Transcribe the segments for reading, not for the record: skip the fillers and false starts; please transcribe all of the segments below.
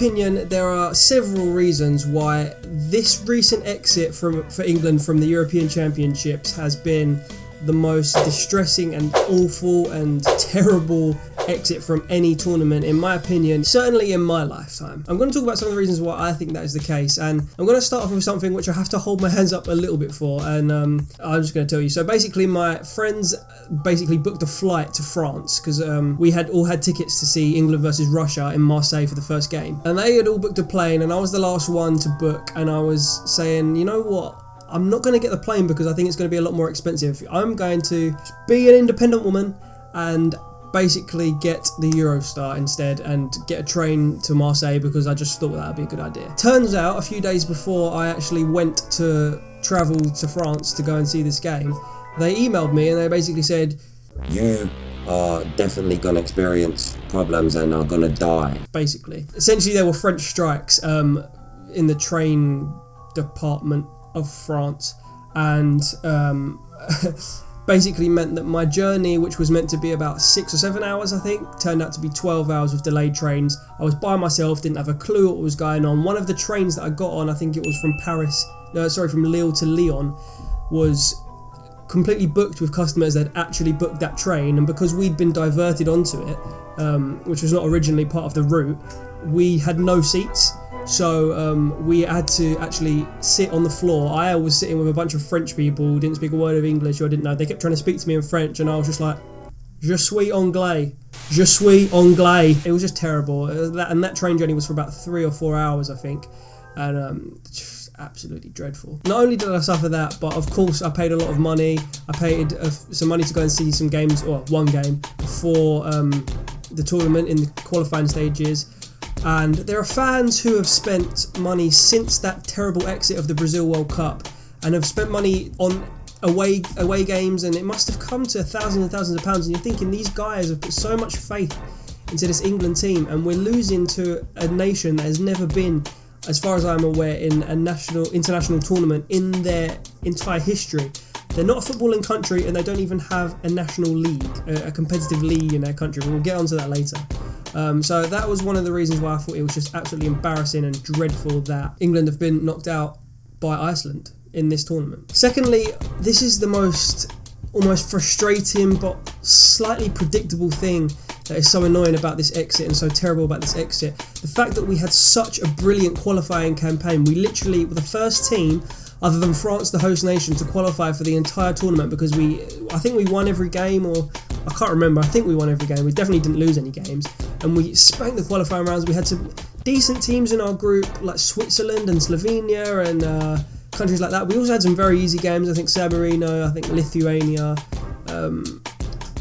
opinion, there are several reasons why this recent exit for England from the European Championships has been the most distressing and awful and terrible exit from any tournament, in my opinion, certainly in my lifetime. I'm going to talk about some of the reasons why I think that is the case, and I'm going to start off with something which I have to hold my hands up a little bit for, and I'm just going to tell you. So basically, my friends booked a flight to France because we had all had tickets to see England versus Russia in Marseille for the first game, and they had all booked a plane, and I was the last one to book, and I was saying, you know what? I'm not going to get the plane because I think it's going to be a lot more expensive. I'm going to be an independent woman and basically get the Eurostar instead and get a train to Marseille because I just thought that would be a good idea. Turns out, a few days before I actually went to travel to France to go and see this game, they emailed me and they basically said, "You are definitely going to experience problems and are going to die." Basically. Essentially, there were French strikes in the train department of France, and basically meant that my journey, which was meant to be about 6 or 7 hours, I think, turned out to be 12 hours with delayed trains. I was by myself, didn't have a clue what was going on. One of the trains that I got on, I think it was from Lille to Lyon, was completely booked with customers that had actually booked that train, and because we'd been diverted onto it, which was not originally part of the route, we had no seats. So we had to actually sit on the floor. I was sitting with a bunch of French people who didn't speak a word of English, or I didn't know. They kept trying to speak to me in French, and I was just like, "Je suis anglais, je suis anglais." It was just terrible. And that train journey was for about 3 or 4 hours, I think, and just absolutely dreadful. Not only did I suffer that, but of course I paid a lot of money. I paid some money to go and see some games, or one game, before the tournament in the qualifying stages. And there are fans who have spent money since that terrible exit of the Brazil World Cup and have spent money on away games, and it must have come to thousands and thousands of pounds, and you're thinking these guys have put so much faith into this England team, and we're losing to a nation that has never been, as far as I'm aware, in a international tournament in their entire history. They're not a footballing country, and they don't even have a national league, a competitive league in their country. We'll get onto that later. So that was one of the reasons why I thought it was just absolutely embarrassing and dreadful that England have been knocked out by Iceland in this tournament. Secondly, this is the most almost frustrating but slightly predictable thing that is so annoying about this exit and so terrible about this exit. The fact that we had such a brilliant qualifying campaign. We literally were the first team, other than France, the host nation, to qualify for the entire tournament because I think we won every game, or I can't remember. I think we won every game. We definitely didn't lose any games, and we spanked the qualifying rounds. We had some decent teams in our group, like Switzerland and Slovenia and countries like that. We also had some very easy games. I think San Marino, I think Lithuania.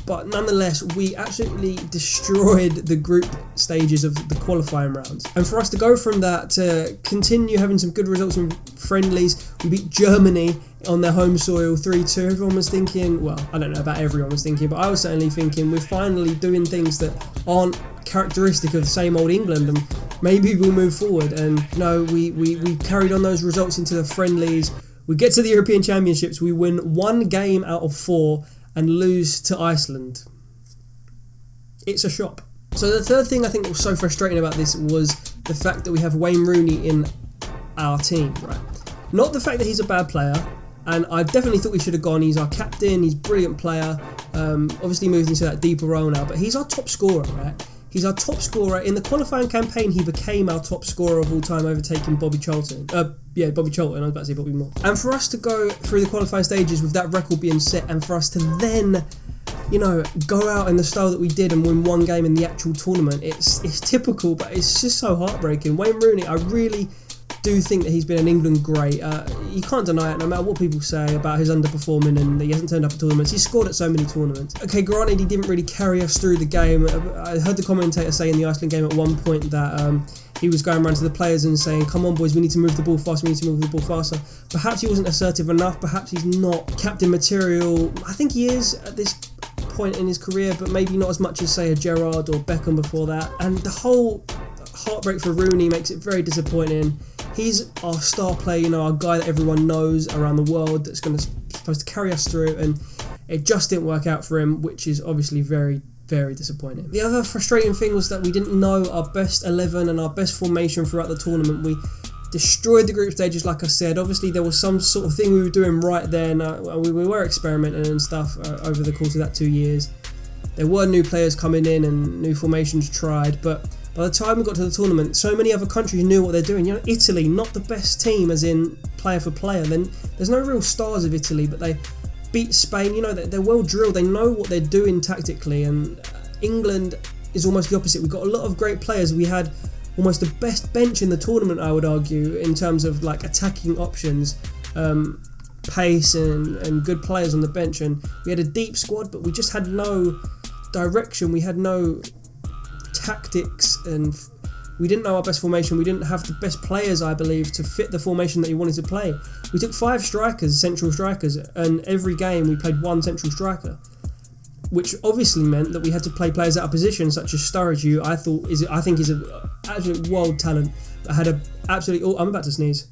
But nonetheless, we absolutely destroyed the group stages of the qualifying rounds. And for us to go from that to continue having some good results in friendlies, we beat Germany on their home soil 3-2. Everyone was thinking, well, I don't know about everyone was thinking, but I was certainly thinking we're finally doing things that aren't characteristic of the same old England, and maybe we'll move forward. And no, we carried on those results into the friendlies. We get to the European Championships, we win 1 game out of 4 and lose to Iceland. It's a shock. So the third thing I think was so frustrating about this was the fact that we have Wayne Rooney in our team, right? Not the fact that he's a bad player, and I definitely thought we should have gone. He's our captain, he's a brilliant player, obviously moved into that deeper role now, but he's our top scorer, right? He's our top scorer. In the qualifying campaign, he became our top scorer of all time, overtaking Bobby Charlton. Bobby Charlton, I was about to say Bobby Moore. And for us to go through the qualifying stages with that record being set, and for us to then, go out in the style that we did and win 1 game in the actual tournament, it's typical, but it's just so heartbreaking. Wayne Rooney, I really do think that he's been an England great. You can't deny it, no matter what people say about his underperforming and that he hasn't turned up at tournaments. He's scored at so many tournaments. Okay, granted, he didn't really carry us through the game. I heard the commentator say in the Iceland game at one point that he was going around to the players and saying, "Come on, boys, we need to move the ball faster, we need to move the ball faster." Perhaps he wasn't assertive enough, perhaps he's not captain material. I think he is at this point in his career, but maybe not as much as, say, a Gerrard or Beckham before that. And the whole heartbreak for Rooney makes it very disappointing. He's our star player, our guy that everyone knows around the world that's supposed to carry us through, and it just didn't work out for him, which is obviously very very disappointing. The other frustrating thing was that we didn't know our best 11 and our best formation throughout the tournament. We destroyed the group stages, like I said. Obviously, there was some sort of thing we were doing right then. We were experimenting and stuff over the course of that 2 years. There were new players coming in and new formations tried, but by the time we got to the tournament, so many other countries knew what they're doing. You know, Italy, not the best team as in player for player. Then there's no real stars of Italy, but they beat Spain. You know, they're well drilled. They know what they're doing tactically. And England is almost the opposite. We've got a lot of great players. We had almost the best bench in the tournament, I would argue, in terms of like attacking options, pace and good players on the bench. And we had a deep squad, but we just had no direction. We had no tactics, and we didn't know our best formation. We didn't have the best players, I believe, to fit the formation that you wanted to play. We took 5 strikers, central strikers, and every game we played 1 central striker, which obviously meant that we had to play players out of position, such as Sturridge, who I think is an absolute world talent. I had a absolutely. Oh, I'm about to sneeze.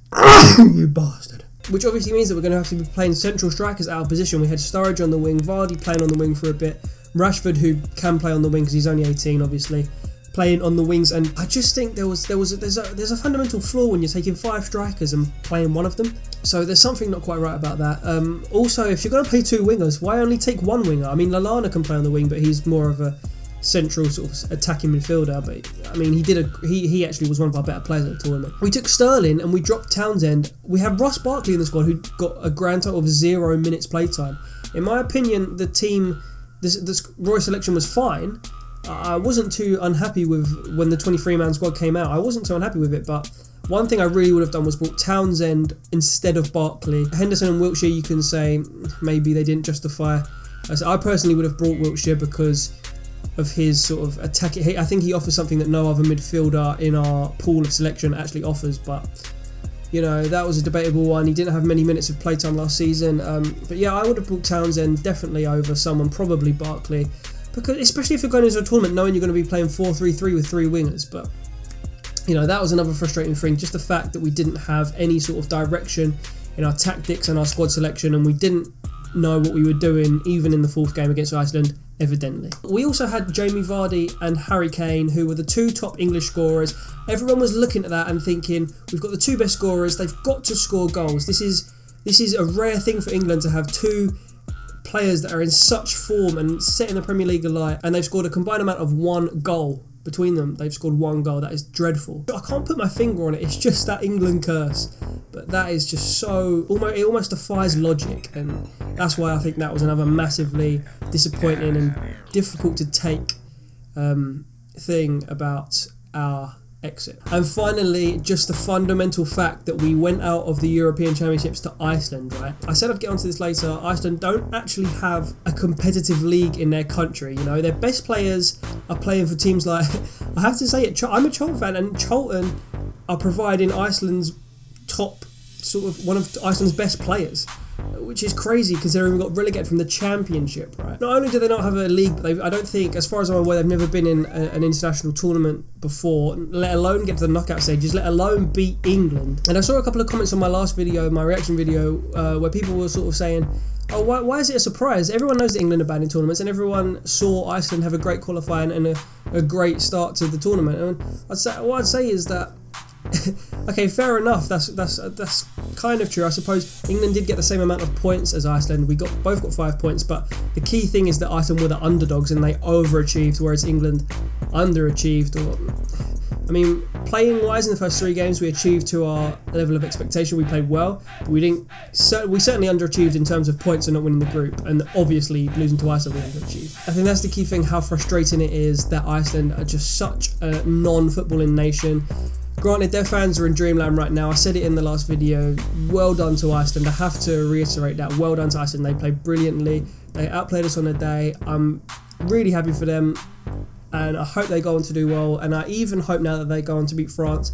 You bastard. Which obviously means that we're going to have to be playing central strikers out of position. We had Sturridge on the wing, Vardy playing on the wing for a bit, Rashford, who can play on the wing because he's only 18, obviously, playing on the wings. And I just think there's a fundamental flaw when you're taking 5 strikers and playing one of them. So there's something not quite right about that. Also, if you're going to play 2 wingers, why only take 1 winger? I mean, Lallana can play on the wing, but he's more of a central sort of attacking midfielder. But I mean, he actually was one of our better players at the tournament. We took Sterling and we dropped Townsend. We had Ross Barkley in the squad, who got a grand total of 0 minutes playtime. In my opinion, the team, this Roy selection was fine. I wasn't too unhappy with when the 23-man squad came out. I wasn't so unhappy with it, but one thing I really would have done was brought Townsend instead of Barkley. Henderson and Wiltshire, you can say maybe they didn't justify. I personally would have brought Wiltshire because of his sort of attack. I think he offers something that no other midfielder in our pool of selection actually offers, but you know, that was a debatable one. He didn't have many minutes of playtime last season. But yeah, I would have brought Townsend definitely over someone, probably Barkley, because especially if you're going into a tournament knowing you're going to be playing 4-3-3 with 3 wingers. But you know, that was another frustrating thing, just the fact that we didn't have any sort of direction in our tactics and our squad selection, and we didn't know what we were doing even in the 4th game against Iceland, evidently. We also had Jamie Vardy and Harry Kane, who were the 2 top English scorers. Everyone was looking at that and thinking, we've got the 2 best scorers, they've got to score goals. This is a rare thing for England to have 2 players that are in such form and setting the Premier League alight, and they've scored a combined amount of 1 goal. Between them, they've scored 1 goal. That is dreadful. I can't put my finger on it. It's just that England curse. But that is just so... It almost defies logic. And that's why I think that was another massively disappointing and difficult to take thing about our exit. And finally, just the fundamental fact that we went out of the European Championships to Iceland, right? I said I'd get onto this later. Iceland don't actually have a competitive league in their country, you know. Their best players are playing for teams like... I have to say it, I'm a Charlton fan, and Charlton are providing Iceland's top, sort of one of Iceland's best players, which is crazy considering we got relegated from the Championship, right? Not only do they not have a league, but I don't think, as far as I'm aware, they've never been in an international tournament before, let alone get to the knockout stages, let alone beat England. And I saw a couple of comments on my last video, my reaction video, where people were sort of saying, oh, why is it a surprise? Everyone knows that England are bad in tournaments, and everyone saw Iceland have a great qualifying and a great start to the tournament. And what I'd say is that okay, fair enough. That's kind of true. I suppose England did get the same amount of points as Iceland. We both got 5 points, but the key thing is that Iceland were the underdogs and they overachieved, whereas England underachieved. I mean, playing wise in the first 3 games, we achieved to our level of expectation. We played well, but we certainly underachieved in terms of points and not winning the group, and obviously losing to Iceland, we underachieved. I think that's the key thing, how frustrating it is that Iceland are just such a non-footballing nation. Granted, their fans are in dreamland right now. I said it in the last video. Well done to Iceland. I have to reiterate that. Well done to Iceland. They played brilliantly. They outplayed us on the day. I'm really happy for them, and I hope they go on to do well. And I even hope now that they go on to beat France,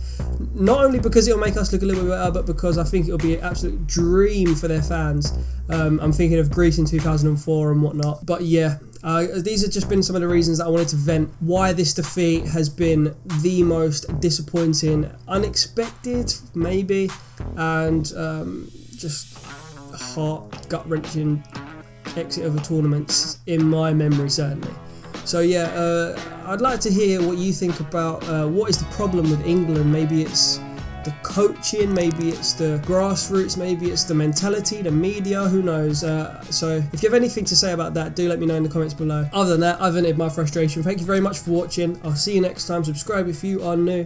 not only because it'll make us look a little bit better, but because I think it'll be an absolute dream for their fans. I'm thinking of Greece in 2004 and whatnot. But yeah, these have just been some of the reasons that I wanted to vent why this defeat has been the most disappointing, unexpected maybe, and just gut-wrenching exit of a tournament in my memory, certainly. So yeah, I'd like to hear what you think about what is the problem with England. Maybe it's the coaching, maybe it's the grassroots, maybe it's the mentality, the media, who knows. So if you have anything to say about that, do let me know in the comments below. Other than that, I've vented my frustration. Thank you very much for watching. I'll see you next time. Subscribe if you are new,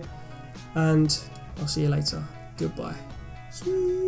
and I'll see you later. Goodbye. Sweet.